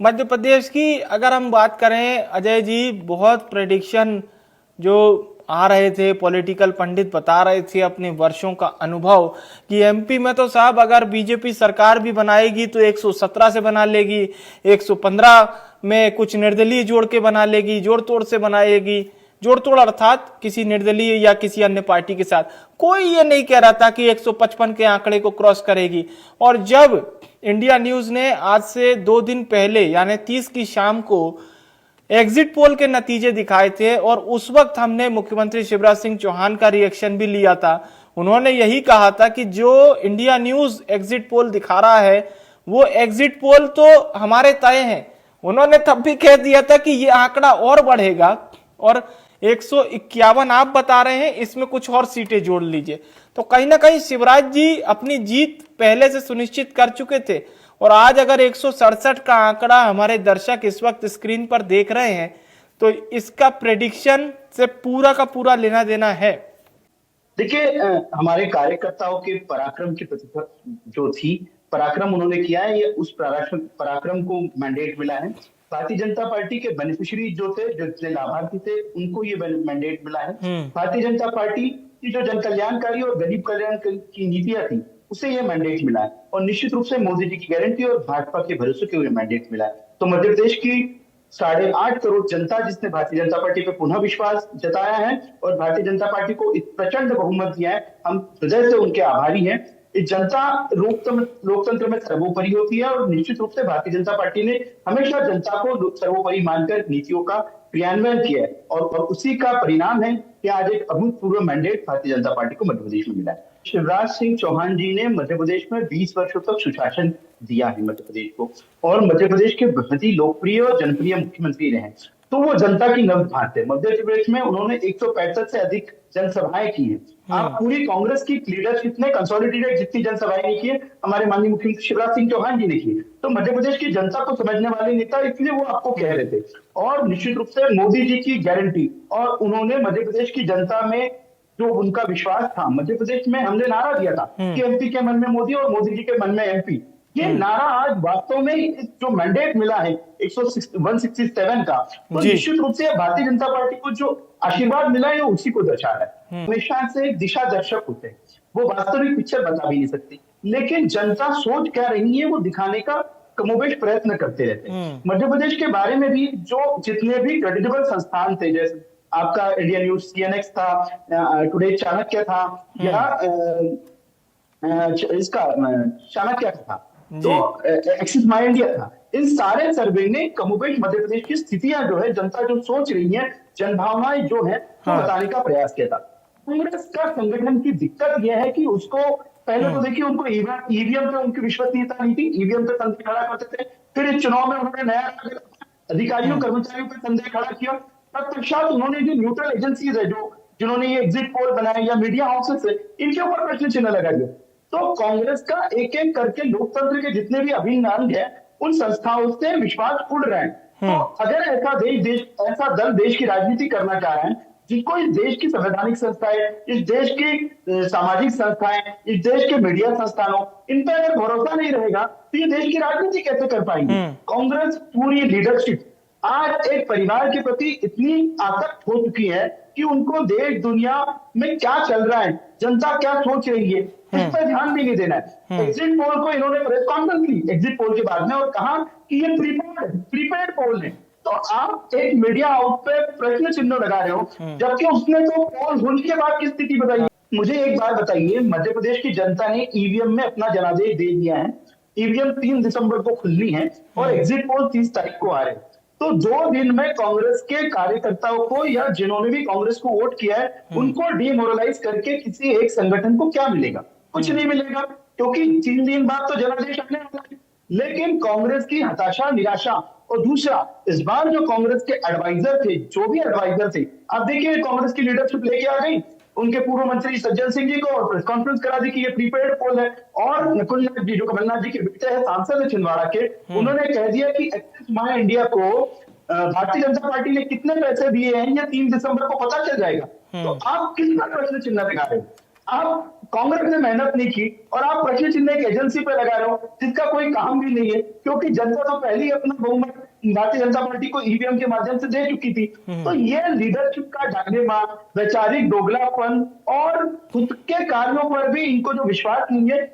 मध्य प्रदेश की अगर हम बात करें अजय जी, बहुत प्रेडिक्शन जो आ रहे थे, पॉलिटिकल पंडित बता रहे थे अपने वर्षों का अनुभव कि एमपी में तो साहब अगर बीजेपी सरकार भी बनाएगी तो 117 से बना लेगी, 115 में कुछ निर्दलीय जोड़ के बना लेगी, जोड़ तोड़ से बनाएगी, जोड़ तोड़ अर्थात किसी निर्दलीय या किसी अन्य पार्टी के साथ। कोई ये नहीं कह रहा था कि 155 के आंकड़े को क्रॉस करेगी। और जब इंडिया न्यूज ने आज से 2 दिन पहले यानी 30 की शाम को एग्जिट पोल के नतीजे दिखाए थे और उस वक्त हमने मुख्यमंत्री शिवराज सिंह चौहान का रिएक्शन भी लिया था। उन्होंने यही कहा था कि जो इंडिया न्यूज एग्जिट पोल दिखा रहा है वो एग्जिट पोल तो हमारे तय हैं। उन्होंने तब भी कह दिया था कि ये आंकड़ा और बढ़ेगा और 151 आप बता रहे हैं, इसमें कुछ और सीटें जोड़ लीजिए। तो कहीं ना कहीं शिवराज जी अपनी जीत पहले से सुनिश्चित कर चुके थे। और आज अगर 167 का आंकड़ा हमारे दर्शक इस वक्त स्क्रीन पर देख रहे हैं तो इसका प्रेडिक्शन से पूरा का पूरा लेना देना है। देखिए, हमारे कार्यकर्ताओं के पराक्रम की प्रतिभा जो थी, पराक्रम उन्होंने किया है, ये उस पराक्रम को मैंडेट मिला है। भारतीय जनता पार्टी के बेनिफिशियरी जो थे, जो जितने लाभार्थी थे, उनको ये मैंडेट मिला है। भारतीय जनता पार्टी की जो जन कल्याणकारी और गरीब कल्याण की नीतियां थी, उसे ये मैंडेट मिला है। और निश्चित रूप से मोदी जी की गारंटी और भाजपा के भरोसे के हुए मैंडेट मिला है। तो मध्य प्रदेश की 8.5 करोड़ जनता जिसने भारतीय जनता पार्टी पे पुनः विश्वास जताया है और भारतीय जनता पार्टी को प्रचंड बहुमत दिया है, हम हृदय से उनके आभारी हैं। इस जनता लोकतंत्र में सर्वोपरि होती है और निश्चित रूप से भारतीय जनता पार्टी ने हमेशा जनता को सर्वोपरि मानकर नीतियों का क्रियान्वयन किया है और उसी का परिणाम है कि आज एक अभूतपूर्व मैंडेट भारतीय जनता पार्टी को मध्य प्रदेश में मिला है। शिवराज सिंह चौहान जी ने मध्य प्रदेश में 20 वर्षों तक सुशासन दिया है मध्य प्रदेश को और मध्य प्रदेश के बहुत ही लोकप्रिय और जनप्रिय मुख्यमंत्री रहे। तो वो जनता की नब्ज जानते हैं। मध्य प्रदेश में उन्होंने 165 से अधिक जनसभाएं की हैं। आप पूरी कांग्रेस की लीडरशिप ने कंसोलिडेटेड जितनी जनसभाएं नहीं की है, हमारे माननीय मुख्यमंत्री शिवराज सिंह चौहान जी ने की। तो मध्य प्रदेश की जनता को समझने वाले नेता, इसलिए वो आपको कह रहे थे। और निश्चित रूप से मोदी जी की गारंटी और उन्होंने मध्य प्रदेश की जनता में जो उनका विश्वास था, मध्य प्रदेश में हमने नारा दिया था कि एमपी के मन में मोदी और मोदी जी के मन में एमपी। ये नारा आज वास्तव में जो मैंडेट मिला है 167 का, तो निश्चित रूप से भारतीय जनता पार्टी को जो आशीर्वाद मिला है वो उसी को दर्शा रहा है। हमेशा से दिशा दर्शक होते हैं, वो वास्तविक पिक्चर बता भी नहीं सकती, लेकिन जनता सोच क्या रही है वो दिखाने का कमोबेश प्रयत्न करते रहते हैं। मध्य प्रदेश के बारे में भी जो जितने भी क्रेडिबल संस्थान थे, जैसे आपका इंडिया न्यूज, सीएनएक्स था, टुडे चाणक्य था, या इसका चाणक्य था, तो एक्सिस माई इंडिया था, इन सारे सर्वे ने कमोबेश मध्य प्रदेश की स्थितियां जो है, जनता जो सोच रही है, जनभावनाएं जो है, वो बताने का प्रयास किया था। कांग्रेस का संगठन की दिक्कत यह है कि उसको पहले तो देखिए, उनको ईवीएम पे उनकी विश्वसनीयता नहीं थी, ईवीएम पे संदेह खड़ा करते थे। फिर इस चुनाव में उन्होंने नया अधिकारियों कर्मचारियों पर संदेह खड़ा किया। तत्पश्चात उन्होंने जो न्यूट्रल एजेंसीज है, जो जिन्होंने ये एग्जिट पोल बनाए या मीडिया हाउसेस है, इनके ऊपर प्रश्न चिन्ह लगा दिया। तो कांग्रेस का एक एक करके लोकतंत्र के जितने भी अभिन्न अंग है, उन संस्थाओं से विश्वास उड़ रहे हैं। तो अगर ऐसा दल देश की राजनीति करना चाह रहे हैं, जिसको इस देश की संवैधानिक संस्थाएं, इस देश की सामाजिक संस्थाएं, इस देश के मीडिया संस्थानों, इन पर अगर भरोसा नहीं रहेगा तो ये देश की राजनीति कैसे कर पाएंगे। कांग्रेस पूरी लीडरशिप आज एक परिवार के प्रति इतनी आसक्त हो चुकी है कि उनको देश दुनिया में क्या चल रहा है, जनता क्या सोच रही है, इस पर ध्यान भी नहीं देना है। एग्जिट पोल को इन्होंने प्रेस कॉन्फ्रेंस ली एग्जिट पोल के बाद में और कहा कि ये प्रीपेड पोल है। तो आप एक मीडिया हाउस पे प्रश्न चिन्ह लगा रहे हो, जबकि उसने तो पोल होने के बाद की स्थिति बताई। मुझे एक बात बताइए, मध्य प्रदेश की जनता ने ईवीएम में अपना जनादेश दे दिया है। ईवीएम 3 दिसंबर को खुलनी है और एग्जिट पोल 30 तारीख को आ रहे हैं। तो 2 दिन में कांग्रेस के कार्यकर्ताओं को या जिन्होंने भी कांग्रेस को वोट किया है, उनको डिमोरलाइज करके किसी एक संगठन को क्या मिलेगा? कुछ नहीं मिलेगा, क्योंकि 3 दिन बाद तो जनादेश आने वाला है। लेकिन कांग्रेस की हताशा, निराशा, और दूसरा, इस बार जो कांग्रेस के एडवाइजर थे, जो भी एडवाइजर थे, आप देखिए कांग्रेस की लीडरशिप लेके आ गई उनके पूर्व मंत्री सज्जन सिंह जी को और प्रेस कॉन्फ्रेंस करा दी कि ये प्रीपेड पोल है। और नकुलनाथ जी, जो कमलनाथ जी के बेटे हैं, सांसद है छिंदवाड़ा के, उन्होंने कह दिया कि एक्सिस माई इंडिया को भारतीय जनता पार्टी ने कितने पैसे दिए हैं, ये 3 दिसंबर को पता चल जाएगा। तो आप किस पर प्रश्न चिन्ह लगा रहे हो? आप कांग्रेस ने मेहनत नहीं की और आप प्रश्न चिन्ह एक एजेंसी पे लगा रहे हो जिसका कोई काम भी नहीं है, क्योंकि जनता तो पहले ही अपना बहुमत भारतीय जनता पार्टी को ईवीएम के माध्यम से दे चुकी थी। तो ये लीडरशिप का डायलेमा, वैचारिक दोगलापन और खुद के कार्यों पर भी इनको जो विश्वास नहीं है।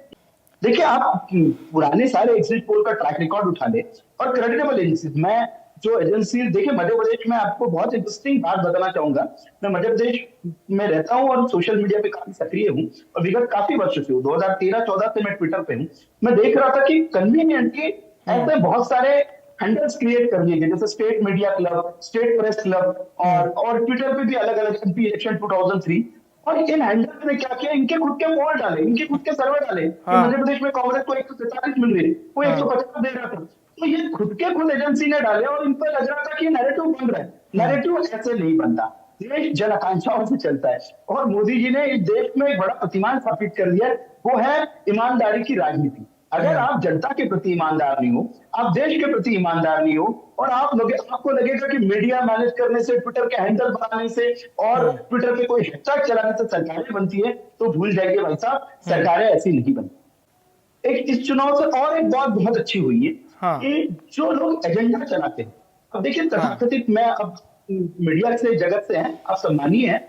देखिए, आप पुराने सारे एग्जिट पोल का ट्रैक रिकॉर्ड उठा ले और क्रेडिटेबल एजेंसी, मैं जो एजेंसी, देखिए मध्य प्रदेश में आपको बहुत इंटरेस्टिंग बात बताना चाहूंगा। मैं मध्य प्रदेश में रहता हूं और सोशल मीडिया पे काफी सक्रिय हूं और विगत काफी वर्षों से हूं, 2013-14 से मैं ट्विटर पे हूं। मैं देख रहा था कि कन्वीनियंटली ऐसे बहुत सारे हैंडल्स क्रिएट कर दिए गए, जैसे state media club, state press club और ट्विटर पे भी अलग अलग एमपी इलेक्शन 2003। और इन हैंडल्स ने क्या किया, इनके खुद के पोल डाले, इनके खुद के सर्वे डाले कि मध्य प्रदेश में कांग्रेस को 147 मिल रही है, कोई 150 दे रहा था। तो ये खुद के खुद एजेंसी ने डाले और इन पर लग रहा था कि नैरेटिव बन रहा है। नैरेटिव ऐसे नहीं बनता, देश जन आकांक्षाओं से चलता है। और मोदी जी ने इस देश में एक बड़ा प्रतिमान स्थापित कर दिया, वो है ईमानदारी की राजनीति। अगर आप जनता के प्रति ईमानदार नहीं हो, आप देश के प्रति ईमानदार नहीं हो और आपको लगेगा कि मीडिया मैनेज करने से, ट्विटर के हैंडल बनाने से और ट्विटर पे कोई हैशटैग चलाने से सरकारें बनती है, तो भूल जाइए भाई साहब, सरकारें ऐसी नहीं बनती। एक इस चुनाव से और एक बात बहुत अच्छी हुई है कि जो लोग एजेंडा चलाते हैं, अब देखिए तथाकथित, मैं अब मीडिया से जगत से हैं, आप सम्मानीय हैं,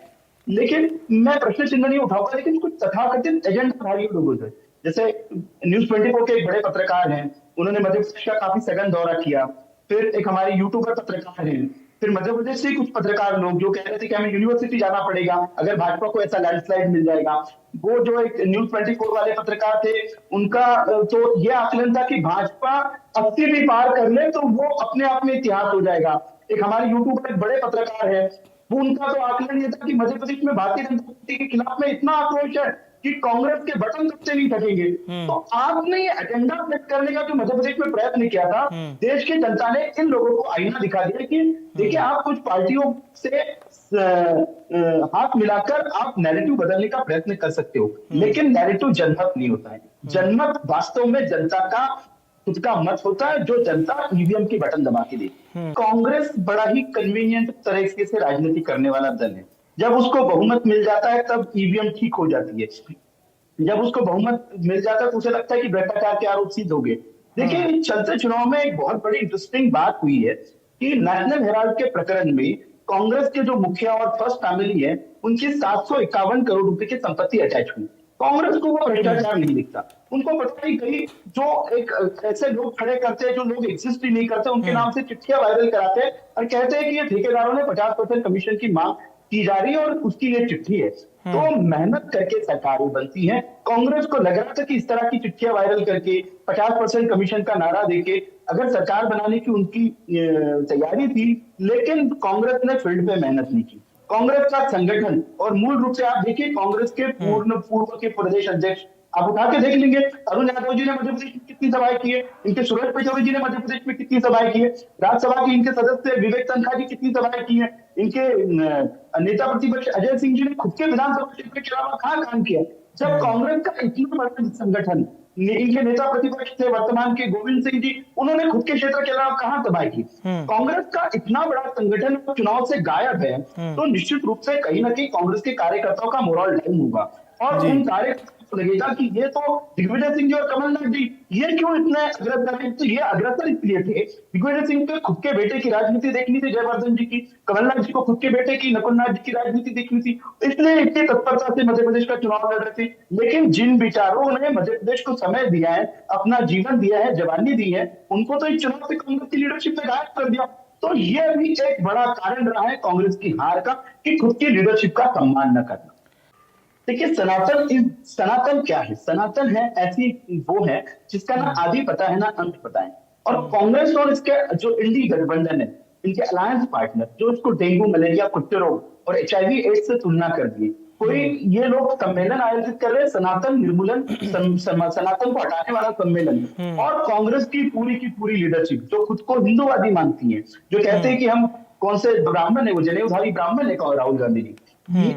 लेकिन मैं प्रश्न चिन्ह नहीं उठाऊंगा, लेकिन कुछ तथाकथित एजेंडाधारी लोगों से, जैसे न्यूज 24 के एक बड़े पत्रकार हैं, उन्होंने मध्य प्रदेश का काफी सघन दौरा किया। फिर एक हमारे यूट्यूबर पत्रकार हैं, फिर मध्य प्रदेश से कुछ पत्रकार लोग जो कह रहे थे कि हमें यूनिवर्सिटी जाना पड़ेगा अगर भाजपा को ऐसा लैंडस्लाइड मिल जाएगा। वो जो एक न्यूज 24 वाले पत्रकार थे, उनका तो ये आकलन था कि भाजपा 80 भी पार कर ले तो वो अपने आप में इतिहास हो जाएगा। एक हमारे यूट्यूबर एक बड़े पत्रकार है, वो उनका तो आकलन ये था कि मध्य प्रदेश में भारतीय जनता पार्टी के खिलाफ में इतना आक्रोश है कि कांग्रेस के बटन कब से नहीं थकेंगे। तो आपने ये एजेंडा सेट करने का जो मध्य प्रदेश में प्रयत्न किया था, देश की जनता ने इन लोगों को आईना दिखा दिया कि देखिए, आप कुछ पार्टियों से हाथ मिलाकर आप नैरेटिव बदलने का प्रयत्न कर सकते हो, लेकिन नैरेटिव जनमत नहीं होता है। जनमत वास्तव में जनता का खुद का मत होता है, जो जनता ईवीएम के बटन दबा के देती। कांग्रेस बड़ा ही कन्वीनियंट तरीके से राजनीति करने वाला दल है। जब उसको बहुमत मिल जाता है तब ईवीएम ठीक हो जाती है, जब उसको बहुमत मिल जाता है तो उसे लगता है कि भ्रष्टाचार के आरोप सिद्ध हो गए। देखिए, चलते चुनाव में एक बहुत बड़ी इंटरेस्टिंग बात हुई है कि नेशनल हेराल्ड के प्रकरण में कांग्रेस के जो मुखिया और फर्स्ट फैमिली है, उनकी 751 करोड़ रुपए की संपत्ति अटैच हुई। कांग्रेस को वो भ्रष्टाचार नहीं दिखता, उनको पता नहीं कहीं जो एक ऐसे लोग खड़े करते हैं जो लोग एग्जिस्ट ही नहीं करते, उनके नाम से चिट्ठियां वायरल कराते हैं और कहते हैं कि ये ठेकेदारों ने 50% कमीशन की मांग की जा रही है और उसकी ये चिट्ठी है। तो मेहनत करके सरकारें बनती हैं। कांग्रेस को लग रहा था कि इस तरह की चिट्ठियां वायरल करके 50% कमीशन का नारा देके अगर सरकार बनाने की उनकी तैयारी थी, लेकिन कांग्रेस ने फील्ड पे मेहनत नहीं की। कांग्रेस का संगठन, और मूल रूप से आप देखिए कांग्रेस के पूर्व के प्रदेश अध्यक्ष आप उठा के देख लेंगे, अरुण यादव जी ने मध्य प्रदेश में कितनी सभाएं की है, इनके सूरज पचौरी जी ने मध्य प्रदेश में कितनी सभाएं की है, राज्यसभा के इनके सदस्य विवेक तनखा जी कितनी सभाएं की है, इनके नेता प्रतिपक्ष अजय सिंह जी ने खुद के विधानसभा क्षेत्र के अलावा कहाँ काम किया। जब कांग्रेस का इतना बड़ा संगठन, इनके नेता प्रतिपक्ष थे वर्तमान के गोविंद सिंह जी, उन्होंने खुद के क्षेत्र के अलावा कहाँ सभाएं की। कांग्रेस का इतना बड़ा संगठन चुनाव से गायब है, तो निश्चित रूप से कहीं ना कहीं कांग्रेस के कार्यकर्ताओं का मोरल डाउन होगा और उन कार्यकर्ताओं को लगेगा कि ये तो दिग्विजय सिंह जी और कमलनाथ जी ये क्यों इतने अग्रसर हैं। तो ये अग्रसर इसलिए थे, दिग्विजय सिंह को खुद के बेटे की राजनीति देखनी थी, जयवर्धन जी की, कमलनाथ जी को खुद के बेटे की नकुलनाथ जी की राजनीति देखनी थी, इसलिए इतनी तत्परता से मध्य प्रदेश का चुनाव लड़ रहे थे। लेकिन जिन विचारों ने मध्य प्रदेश को समय दिया है, अपना जीवन दिया है, जवानी दी है, उनको तो इस चुनाव से कांग्रेस की लीडरशिप में गायब कर दिया। तो यह भी एक बड़ा कारण रहा है कांग्रेस की हार का कि खुद की लीडरशिप का सम्मान न करना। देखिए, सनातन क्या है? सनातन है ऐसी वो है जिसका ना आदि पता है ना अंत पता है। और कांग्रेस और इसके जो इंडी गठबंधन है, इनके अलायंस पार्टनर जो इसको डेंगू, मलेरिया, कुष्ठ रोग और HIV एड्स से तुलना कर दिए, कोई ये लोग सम्मेलन आयोजित कर रहे हैं, सनातन निर्मूलन, सनातन को हटाने वाला सम्मेलन, और कांग्रेस की पूरी लीडरशिप जो खुद को हिंदूवादी मानती है, जो कहते हैं कि हम कौन से ब्राह्मण है, वो जनेऊधारी ब्राह्मण है राहुल गांधी जी,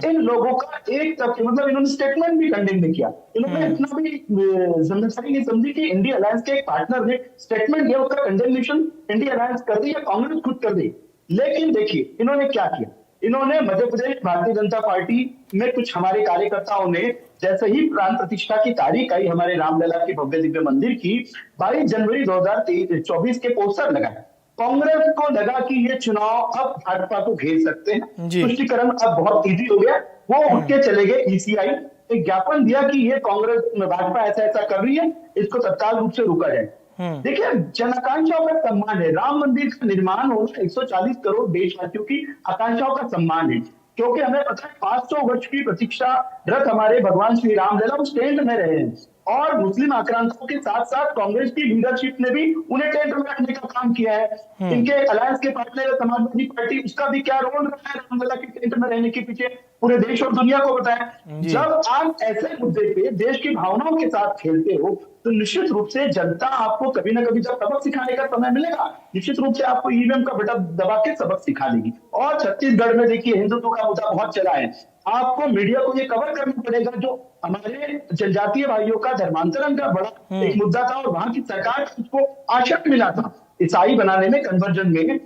इन लोगों का एक तक मतलब इन्होंने स्टेटमेंट भी कंडेम नहीं किया। इन्होंने इतना भी जिम्मेदारी नहीं समझी कि इंडिया अलायंस के एक पार्टनर ने स्टेटमेंट दिया, उसका कंडेमनेशन इंडिया अलायंस कर दी या कांग्रेस खुद कर दी। लेकिन देखिए इन्होंने क्या किया, इन्होंने मध्य प्रदेश भारतीय जनता पार्टी में कुछ हमारे कार्यकर्ताओं ने जैसे ही प्राण प्रतिष्ठा की तारीख आई हमारे रामलला के भव्य दिव्य मंदिर की 22 जनवरी 2024 के पोस्टर लगाए। कांग्रेस को लगा कि ये चुनाव अब भाजपा को घेर सकते हैं, जी। तुष्टिकरण अब बहुत इजी हो गया। वो उठ के चले गए ईसीआई, एक ज्ञापन दिया कि ये कांग्रेस में भाजपा ऐसा ऐसा कर रही है, इसको तत्काल रूप से रोका जाए। देखिए, जन आकांक्षाओं का सम्मान है, राम मंदिर का निर्माण होना 140 करोड़ देशवासियों की आकांक्षाओं का सम्मान है, क्योंकि हमें पता है 500 वर्ष की प्रतीक्षारत हमारे भगवान श्री राम लला उस टेंट में रहे हैं, और मुस्लिम आक्रांताओं के साथ साथ कांग्रेस की लीडरशिप ने भी उन्हें टेंट में रखने का काम किया है। इनके अलायंस के पार्टनर समाजवादी पार्टी, उसका भी क्या रोल रहा है रामलला के टेंट में रहने के पीछे, पूरे देश और दुनिया को बताया। जब आप ऐसे मुद्दे पे देश की भावनाओं के साथ खेलते हो तो निश्चित रूप से जनता आपको कभी ना कभी जब सबक सिखाने का समय मिलेगा, निश्चित रूप से आपको ईवीएम का बटन दबा के सबक सिखा देगी। और छत्तीसगढ़ में देखिए हिंदुत्व का मुद्दा बहुत चला है, आपको मीडिया को ये कवर करना पड़ेगा जो हमारे जनजातीय भाइयों का धर्मांतरण का बड़ा एक मुद्दा था, और वहां की सरकार उसको आशय मिला था ईसाई बनाने में, कन्वर्जन में,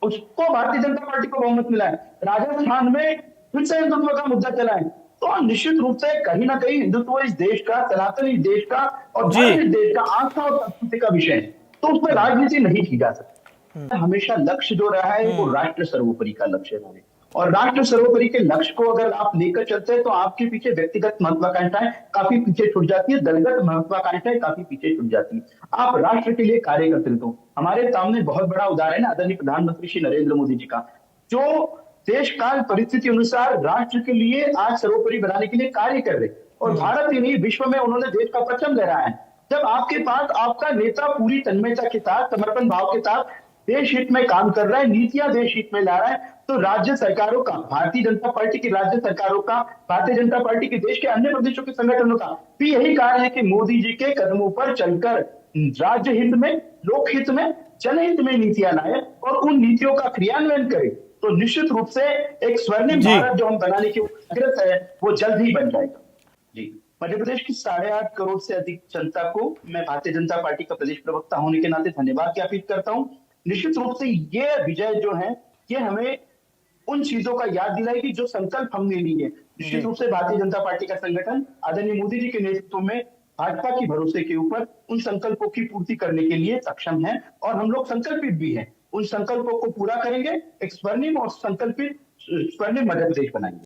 उसको भारतीय जनता पार्टी को बहुमत मिला है। राजस्थान में फिर से हिंदुत्व का मुद्दा चला है। तो निश्चित रूप से कहीं ना कहीं हिंदुत्व इस देश का, सनातनी देश का और भारत देश का आस्था और संस्कृति का विषय है, तो उसमें राजनीति नहीं की जा सकती। हमेशा लक्ष्य जो रहा है वो राष्ट्र सर्वोपरि का लक्ष्य रहा है, और राष्ट्र सर्वोपरि के लक्ष्य को अगर आप लेकर चलते हैं तो आपके पीछे व्यक्तिगत महत्वाकांक्षाएं काफी पीछे छूट जाती है, दलगत महत्वाकांक्षाएं काफी पीछे छूट जाती है। आप राष्ट्र के लिए कार्य करते हो। हमारे सामने बहुत बड़ा उदाहरण है आदरणीय प्रधानमंत्री श्री नरेंद्र मोदी जी का, जो देश काल परिस्थिति अनुसार राष्ट्र के लिए आज सर्वोपरि बनाने के लिए कार्य कर रहे, और भारत ही नहीं विश्व में उन्होंने देश का परचम लहराया है। जब आपके पास आपका नेता पूरी तन्मयता के साथ, समर्पण भाव के साथ देश हित में काम कर रहा है, नीतियां देश हित में ला रहा है, तो राज्य सरकारों का, भारतीय जनता पार्टी की राज्य सरकारों का, भारतीय जनता पार्टी के देश के अन्य प्रदेशों के संगठनों का भी यही कार्य है कि मोदी जी के कदमों पर चलकर राज्य हित में, लोकहित में, जनहित में नीतियां लाए और उन नीतियों का क्रियान्वयन करे, तो निश्चित रूप से एक स्वर्णिम भारत जो हम बनाने की अग्रसर है वो जल्द ही बन जाएगा। जी, मध्य प्रदेश की 8.5 करोड़ से अधिक जनता को मैं भारतीय जनता पार्टी का प्रदेश प्रवक्ता होने के नाते धन्यवाद ज्ञापित करता हूं। निश्चित रूप से ये विजय जो है ये हमें उन चीजों का याद दिलाएगी जो संकल्प हमने लिए। निश्चित रूप से भारतीय जनता पार्टी का संगठन आदरणीय मोदी जी के नेतृत्व में भाजपा की भरोसे के ऊपर उन संकल्पों की पूर्ति करने के लिए सक्षम है, और हम लोग संकल्पित भी हैं। उन संकल्पों को पूरा करेंगे, एक स्वर्णिम और संकल्पित स्वर्णिम मध्य प्रदेश बनाएंगे।